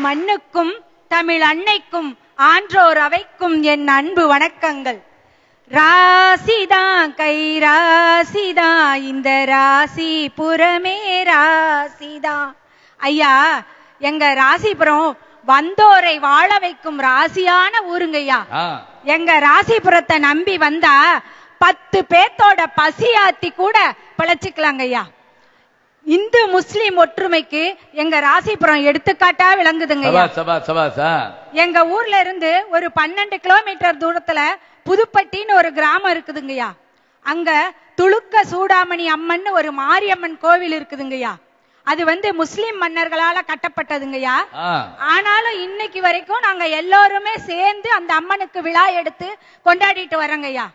மண்ணுக்கும் தமிழ் அன்னைக்கும் ஆன்றோர் அவைக்கும் என் அன்பு வணக்கங்கள். ராசிதான் கை ராசிதான், இந்த ராசிபுரமே ராசிதான். ஐயா, எங்க ராசிபுரம் வந்தோரை வாழ வைக்கும் ராசியான ஊருங்கய்யா. எங்க ராசிபுரத்தை நம்பி வந்தா 10 பேத்தோட பசியாத்தி கூட பிழைச்சுக்கலாங்க ஐயா. இந்து முஸ்லிம் ஒற்றுமைக்கு எங்க ராசிபுரம் எடுத்துக்காட்டா விளங்குதுங்க. எங்க ஊர்ல இருந்து ஒரு 12 கிலோமீட்டர் தூரத்துல புதுப்பட்டின்னு ஒரு கிராமம் இருக்குதுங்கய்யா. அங்க துளுக்க சூடாமணி அம்மன் ஒரு மாரியம்மன் கோவில் இருக்குதுங்கய்யா. அது முஸ்லிம் மன்னர்களால கட்டப்பட்டதுங்கய்யா. ஆனாலும் இன்னைக்கு வரைக்கும் நாங்க எல்லாருமே சேர்ந்து அந்த அம்மனுக்கு விழா எடுத்து கொண்டாடிட்டு வரோங்கய்யா.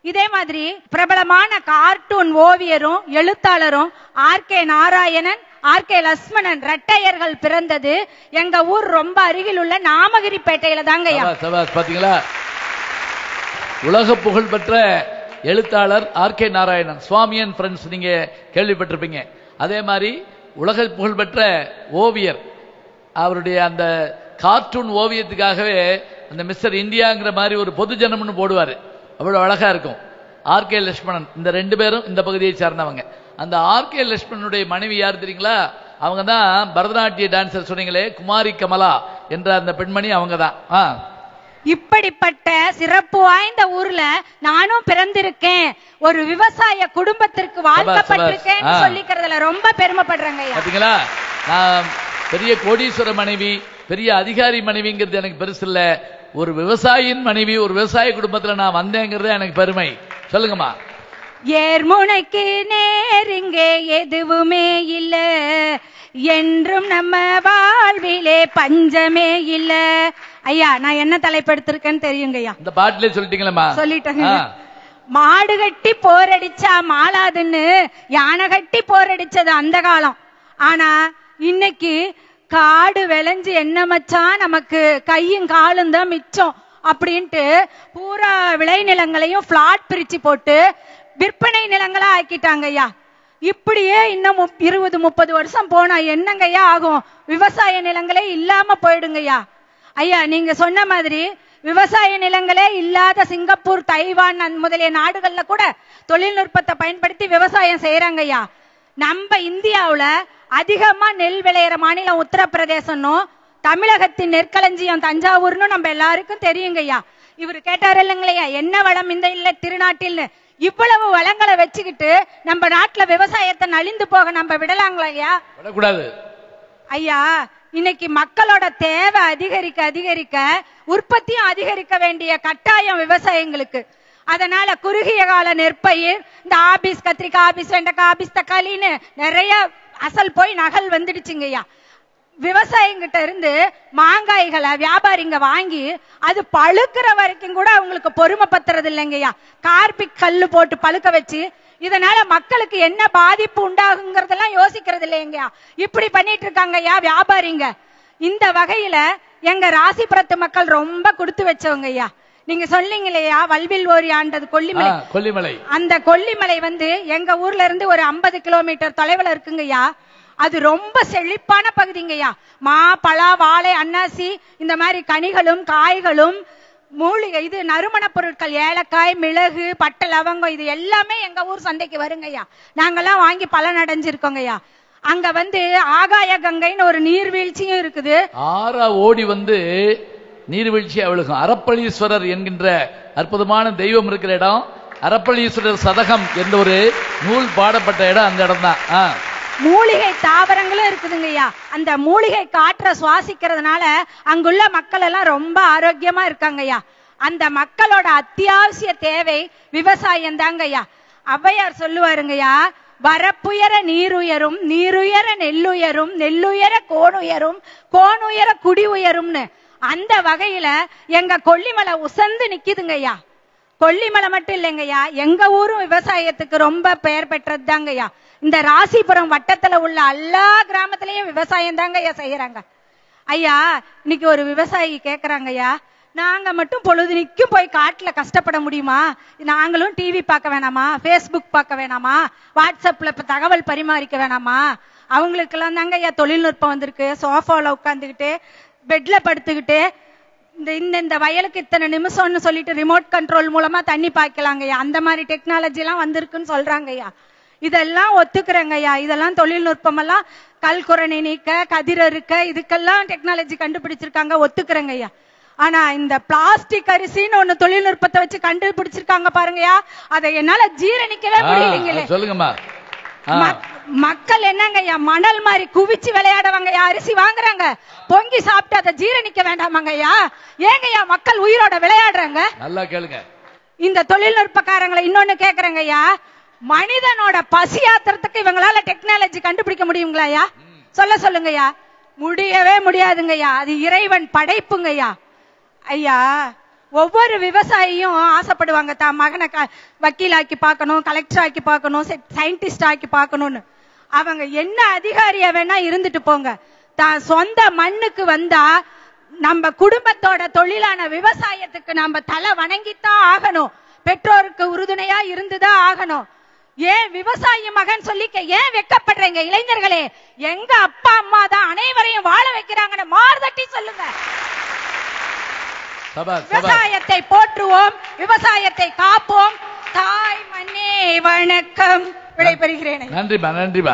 இதே மாதிரி பிரபலமான கார்ட்டூன் ஓவியரும் எழுத்தாளரும் ஆர்.கே. நாராயணன், ஆர்.கே. லட்சுமணன் இரட்டையர்கள் பிறந்தது எங்க ஊர் ரொம்ப அருகில் உள்ள நாமகிரிப்பேட்டையில தாங்கய்யா. பாத்தீங்களா, உலக புகழ் பெற்ற எழுத்தாளர் ஆர்.கே. நாராயணன், சுவாமி அண்ட் ஃப்ரெண்ட்ஸ் நீங்க கேள்விப்பட்டிருப்பீங்க. அதே மாதிரி உலக புகழ் பெற்ற ஓவியர், அவருடைய அந்த கார்ட்டூன் ஓவியத்துக்காகவே அந்த மிஸ்டர் இந்தியாங்கிற மாதிரி ஒரு பொது ஜனம்னு போடுவாரு. அவ்வளவு அழகா இருக்கும். ஆர்.கே. லட்சுமணன், இந்த 2 பேரும் இந்த பகுதியை சார்ந்தவங்க. அந்த ஆர்.கே. லட்சுமணனுடைய மனைவி யார் தெரியுங்களா? அவங்க தான் பரதநாட்டிய டான்சர் சொன்னீங்களே, குமாரி கமலா என்ற அந்த பெண்மணி அவங்க தான். இப்படிப்பட்ட சிறப்பு வாய்ந்த ஊர்ல நானும் பிறந்திருக்கேன், ஒரு விவசாய குடும்பத்திற்கு வாழ்க்கப்பட்டிருக்கேன் சொல்லிக்கிறதுல ரொம்ப பெருமைப்படுறேங்க. பாத்தீங்களா, நான் பெரிய கோடீஸ்வர மனைவி, பெரிய அதிகாரி மனைவிங்கிறது எனக்கு பெருசு இல்ல, ஒரு விவசாயியின் மனைவி, ஒரு விவசாய குடும்பத்துல நான் வந்தேங்கிறது எனக்கு பெருமை. சொல்லுங்கம்மா. ஏர்முனைக்கு நேரிங்கே எதுவுமே இல்ல, என்றும் நம்ம வாழ்விலே பஞ்சமே இல்ல. ஐயா, நான் என்ன தலைப்படுத்திருக்கேன்னு தெரியுங்கய்யா. இந்த பாட்டிலே சொல்லிட்டீங்களா? சொல்லிட்டேங்க. மாடு கட்டி போரடிச்சா மாளாதுன்னு யானை கட்டி போரடிச்சது அந்த காலம். ஆனா இன்னைக்கு காடு விளைஞ்சு என்ன மச்சான் நமக்கு கையும் காலும் தான் மிச்சம் அப்படின்ட்டு பூரா விளைநிலங்களையும் பிளாட் பிரிச்சு போட்டு விற்பனை நிலங்களா ஆக்கிட்டாங்க ஐயா. இப்படியே இன்னும் 20-30 வருஷம் போனா என்னங்கய்யா ஆகும்? விவசாய நிலங்களே இல்லாம போயிடுங்கய்யா. ஐயா, நீங்க சொன்ன மாதிரி விவசாய நிலங்களே இல்லாத சிங்கப்பூர், தைவான் முதலிய நாடுகள்ல கூட தொழில்நுட்பத்தை பயன்படுத்தி விவசாயம் செய்யறாங்க ஐயா. நம்ம இந்தியாவுல அதிகமா நெல் விளையிற மாநிலம் உத்தரப்பிரதேசம், தமிழகத்தின் நெற்களஞ்சியம் தஞ்சாவூர்னு நம்ம எல்லாருக்கும் தெரியுங்கய்யா. இவரு கேட்டாரு இல்லைங்களையா, என்ன வளம் இந்த இல்ல திருநாட்டில், இவ்வளவு வளங்களை வச்சுக்கிட்டு நம்ம நாட்டுல விவசாயத்தை நலிந்து போக நம்ம விடலாங்களா? விடக்கூடாது ஐயா. இன்னைக்கு மக்களோட தேவை அதிகரிக்க அதிகரிக்க உற்பத்தியும் அதிகரிக்க வேண்டிய கட்டாயம் விவசாயங்களுக்கு. அதனால குறுகிய கால நெற்பயிர், இந்த ஆபீஸ் கத்திரிக்காய், ஆபீஸ் வெண்டைக்காய், ஆபீஸ் தக்காளின்னு நிறைய அசல் போய் நகல் வந்துடுச்சுங்கய்யா. விவசாயிங்கிட்ட இருந்து மாங்காய்களை வியாபாரிங்க வாங்கி அது பழுக்கிற வரைக்கும் கூட அவங்களுக்கு பொறுமை பத்துறது இல்லைங்கய்யா. கார்பிக் கல்லு போட்டு பழுக்க வச்சு இதனால மக்களுக்கு என்ன பாதிப்பு உண்டாகுங்கிறதெல்லாம் யோசிக்கிறது இல்லைங்கய்யா. இப்படி பண்ணிட்டு இருக்காங்க ஐயா வியாபாரிங்க. இந்த வகையில எங்க ராசிபுரத்து மக்கள் ரொம்ப கொடுத்து வச்சவங்க ஐயா. நீங்க சொன்னீங்க இல்லையா, வல்வில் ஓரி ஆண்டது கொல்லிமலை. அந்த கொல்லிமலை எங்க ஊர்ல இருந்து ஒரு 50 கிலோமீட்டர் தொலைவில் இருக்குங்கய்யா. அது ரொம்ப செழிப்பான பகுதிங்கய்யா. மா, பலா, வாழை, அன்னாசி இந்த மாதிரி கனிகளும் காய்களும் மூலிகை, இது நறுமண பொருட்கள், ஏலக்காய், மிளகு, பட்டை, லவங்கம், இது எல்லாமே எங்க ஊர் சந்தைக்கு வருங்கய்யா. நாங்கெல்லாம் வாங்கி பலன் அடைஞ்சிருக்கோங்கய்யா. அங்க ஆகாய கங்கைன்னு ஒரு நீர்வீழ்ச்சியும் இருக்குது. ஆறா ஓடி நீர்வீழ்ச்சி அவளுக்கும் அரப்பளீஸ்வரர் என்கின்ற அற்புதமான தெய்வம் இருக்கிற இடம். அரப்பளீஸ்வரர் சதகம் என்ற ஒரு நூல் பாடப்பட்ட இடம் அந்த இடம் தான். மூலிகை தாவரங்களும் இருக்குதுங்கய்யா. அந்த மூலிகை காற்றை சுவாசிக்கிறதுனால அங்குள்ள மக்கள் எல்லாம் ரொம்ப ஆரோக்கியமா இருக்காங்கய்யா. அந்த மக்களோட அத்தியாவசிய தேவை விவசாயம் தாங்கய்யா. ஔவையார் சொல்லுவாருங்கய்யா, வரப்புயர நீருயரும், நீருயர நெல்லுயரும், நெல்லுயர கோணுயரும், கோணுயர குடி உயரும்னு. அந்த வகையில எங்க கொல்லிமலை உசந்து நிக்குதுங்கய்யா. கொல்லிமலை மட்டும் இல்லைங்கய்யா, எங்க ஊரும் விவசாயத்துக்கு ரொம்ப பெயர் பெற்றது தாங்கய்யா. இந்த ராசிபுரம் வட்டத்துல உள்ள எல்லா கிராமத்திலையும் விவசாயம் தாங்கய்யா செய்யறாங்க. ஐயா, இன்னைக்கு ஒரு விவசாயி கேக்குறாங்கய்யா, நாங்க மட்டும் பொழுதுனிக்கும் போய் காட்டுல கஷ்டப்பட முடியுமா? நாங்களும் டிவி பார்க்க வேணாமா? பேஸ்புக் பார்க்க வேணாமா? வாட்ஸ்அப்ல இப்ப தகவல் பரிமாறிக்க வேணாமா? அவங்களுக்கு எல்லாம் தாங்க ஐயா தொழில்நுட்பம் வந்திருக்கு. சோஃபால உட்காந்துக்கிட்டு பெட்ல படுத்துக்கிட்டு இந்த வயலுக்கு இத்தனை நிமிஷம்னு சொல்லிட்டு ரிமோட் கண்ட்ரோல் மூலமா தண்ணி பாய்க்கலாங்க ஐயா. அந்த மாதிரி டெக்னாலஜி எல்லாம் வந்திருக்குன்னு சொல்றாங்க ஐயா. இதெல்லாம் ஒத்துக்கிறேங்க ஐயா. இதெல்லாம் தொழில்நுட்பம் எல்லாம் கல்குரணை நீக்க, கதிர் அறுக்க, இதுக்கெல்லாம் டெக்னாலஜி கண்டுபிடிச்சிருக்காங்க, ஒத்துக்கிறேங்க ஐயா. ஆனா இந்த பிளாஸ்டிக் அரிசின்னு ஒண்ணு தொழில்நுட்பத்தை வச்சு கண்டுபிடிச்சிருக்காங்க பாருங்கயா, அதை என்னால ஜீரணிக்கவே முடியலீங்களே. சொல்லுங்கம்மா. மக்கள் என்னங்கய்யா மணல் மாதிரி குவிச்சு விளையாடவங்கய்யா அரிசி வாங்குறாங்க, பொங்கி சாப்பிட்டு அதை ஜீரணிக்க வேண்டாமாங்கய்யா? ஏங்கய்யா மக்கள் உயிரோட விளையாடுறாங்க? நல்லா கேளுங்க. இந்த தொழில்நுட்பக்காரங்களை இன்னொன்னு கேக்குறேங்கய்யா, மனிதனோட பசி ஆத்திரத்துக்கு இவங்களால டெக்னாலஜி கண்டுபிடிக்க முடியுங்களாயா? சொல்லுங்கய்யா. முடியவே முடியாதுங்கய்யா. அது இறைவன் படைப்புங்கய்யா. ஐயா, ஒவ்வொரு விவசாயியும் ஆசைப்படுவாங்க தான் மகனை வக்கீல் ஆக்கி பார்க்கணும், கலெக்டர் ஆக்கி பார்க்கணும், சயின்டிஸ்ட் ஆக்கி பார்க்கணும்னு. அவங்க என்ன அதிகாரியா வேணா இருந்துட்டு போங்க, தான் சொந்த மண்ணுக்கு வந்தா நம்ம குடும்பத்தோட தொழிலான விவசாயத்துக்கு நம்ம தலை வணங்கித்தான் ஆகணும், பெற்றோருக்கு உறுதுணையா இருந்துதான் ஆகணும். ஏன் விவசாயி மகன் சொல்லிக்க ஏன் வெக்கப்படுறீங்க இளைஞர்களே? எங்க அப்பா அம்மா தான் அனைவரையும் வாழ வைக்கிறாங்கன்னு மார்தட்டி சொல்லுங்க. விவசாயத்தை போற்றுவோம், விவசாயத்தை காப்போம். தாய் மண்ணே வணக்கம். விடைபெறுகிறேன். நன்றிமா, நன்றிமா.